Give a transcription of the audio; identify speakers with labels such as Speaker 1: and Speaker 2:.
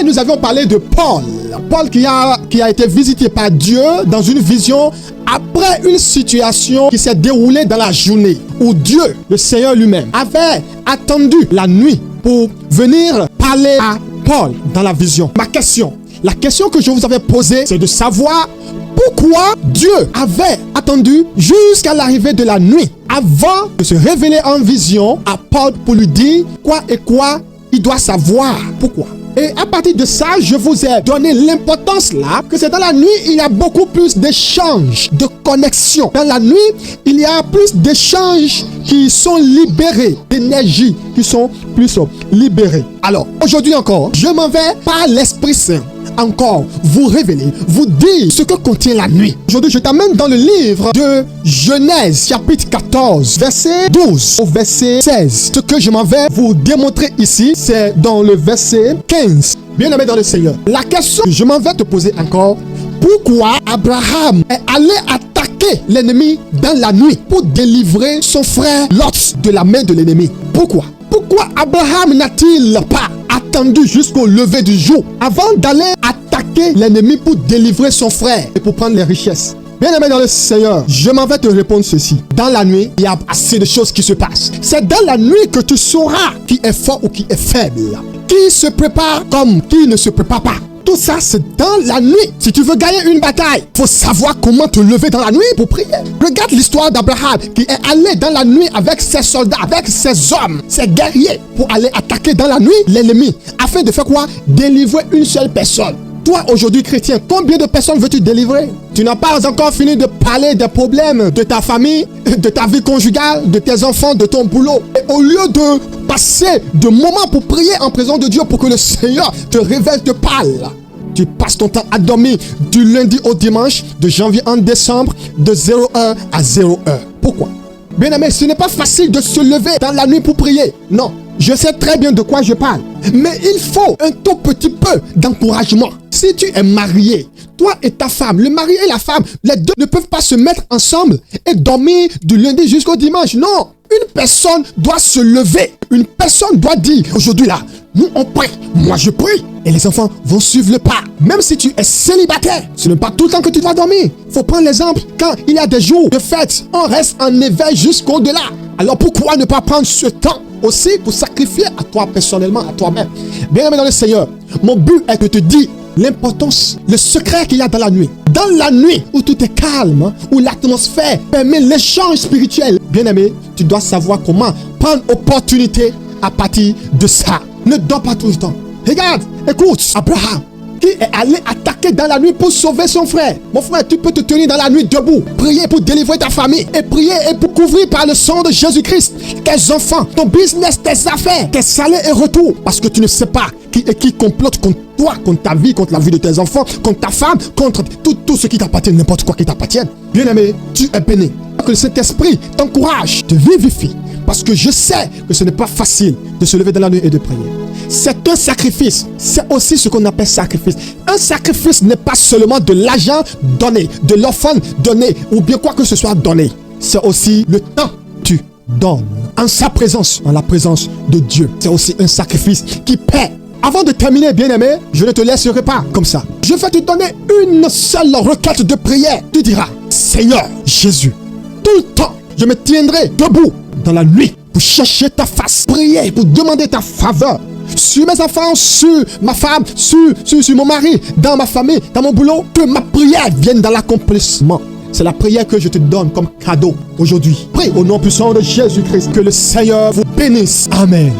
Speaker 1: nous avions parlé de Paul. Paul qui a été visité par Dieu dans une vision après une situation qui s'est déroulée dans la journée où Dieu, le Seigneur lui-même, avait attendu la nuit pour venir parler à Paul dans la vision. La question que je vous avais posée, c'est de savoir pourquoi Dieu avait attendu jusqu'à l'arrivée de la nuit avant de se révéler en vision à Paul pour lui dire quoi il doit savoir. Pourquoi? Et à partir de ça, je vous ai donné l'importance là, que c'est dans la nuit, il y a beaucoup plus d'échanges, de connexions. Dans la nuit, il y a plus d'échanges qui sont libérés, d'énergie qui sont plus libérées. Alors, aujourd'hui encore, je m'en vais par l'Esprit Saint encore vous révéler, vous dire ce que contient la nuit. Aujourd'hui, je t'amène dans le livre de Genèse, chapitre 14, verset 12 au verset 16. Ce que je m'en vais vous démontrer ici, c'est dans le verset 15. Bien-aimé dans le Seigneur, la question que je m'en vais te poser encore, pourquoi Abraham est allé attaquer l'ennemi dans la nuit pour délivrer son frère Lot de la main de l'ennemi? Pourquoi Abraham n'a-t-il pas attendu jusqu'au lever du jour avant d'aller attaquer l'ennemi pour délivrer son frère et pour prendre les richesses? Bien-aimé dans le Seigneur, je m'en vais te répondre ceci. Dans la nuit, il y a assez de choses qui se passent. C'est dans la nuit que tu sauras qui est fort ou qui est faible, qui se prépare comme qui ne se prépare pas. Tout ça, c'est dans la nuit. Si tu veux gagner une bataille, il faut savoir comment te lever dans la nuit pour prier. Regarde l'histoire d'Abraham qui est allé dans la nuit avec ses soldats, avec ses hommes, ses guerriers pour aller attaquer dans la nuit l'ennemi. Afin de faire quoi? Délivrer une seule personne. Toi, aujourd'hui, chrétien, combien de personnes veux-tu délivrer? Tu n'as pas encore fini de parler des problèmes de ta famille, de ta vie conjugale, de tes enfants, de ton boulot. Et au lieu de passer de moments pour prier en présence de Dieu pour que le Seigneur te révèle, te parle, tu passes ton temps à dormir du lundi au dimanche, de janvier en décembre, de 0h à 0h. Pourquoi? Bien aimé, ce n'est pas facile de se lever dans la nuit pour prier. Non, je sais très bien de quoi je parle. Mais il faut un tout petit peu d'encouragement. Si tu es marié, toi et ta femme, le mari et la femme, les deux ne peuvent pas se mettre ensemble et dormir du lundi jusqu'au dimanche. Non, une personne doit se lever. Une personne doit dire, aujourd'hui là, nous on prie, moi je prie. Et les enfants vont suivre le pas. Même si tu es célibataire, ce n'est pas tout le temps que tu dois dormir. Il faut prendre l'exemple, quand il y a des jours de fête, on reste en éveil jusqu'au-delà. Alors pourquoi ne pas prendre ce temps aussi pour sacrifier à toi personnellement, à toi-même? Bien aimé dans le Seigneur, mon but est de te dire l'importance, le secret qu'il y a dans la nuit. Dans la nuit où tout est calme, où l'atmosphère permet l'échange spirituel, bien aimé, tu dois savoir comment prendre opportunité à partir de ça. Ne dors pas tout le temps. Regarde, écoute, Abraham, qui est allé attaquer dans la nuit pour sauver son frère. Mon frère, tu peux te tenir dans la nuit debout, prier pour délivrer ta famille, et prier et pour couvrir par le sang de Jésus-Christ tes enfants, ton business, tes affaires, tes salaires et retours. Parce que tu ne sais pas qui complote contre toi, contre ta vie, contre la vie de tes enfants, contre ta femme, contre tout ce qui t'appartient, n'importe quoi qui t'appartient. Bien-aimé, tu es béni. Que le Saint-Esprit t'encourage, te vivifie. Parce que je sais que ce n'est pas facile de se lever dans la nuit et de prier. C'est un sacrifice. C'est aussi ce qu'on appelle sacrifice. Un sacrifice n'est pas seulement de l'argent donné, de l'offrande donnée, ou bien quoi que ce soit donné. C'est aussi le temps que tu donnes en sa présence, en la présence de Dieu. C'est aussi un sacrifice qui paie. Avant de terminer, bien-aimé, je ne te laisserai pas comme ça. Je vais te donner une seule requête de prière. Tu diras, Seigneur Jésus, tout le temps, je me tiendrai debout dans la nuit pour chercher ta face, prier, pour demander ta faveur sur mes enfants, sur ma femme, sur mon mari, dans ma famille, dans mon boulot, que ma prière vienne dans l'accomplissement. C'est la prière que je te donne comme cadeau aujourd'hui. Prie au nom puissant de Jésus-Christ. Que le Seigneur vous bénisse. Amen.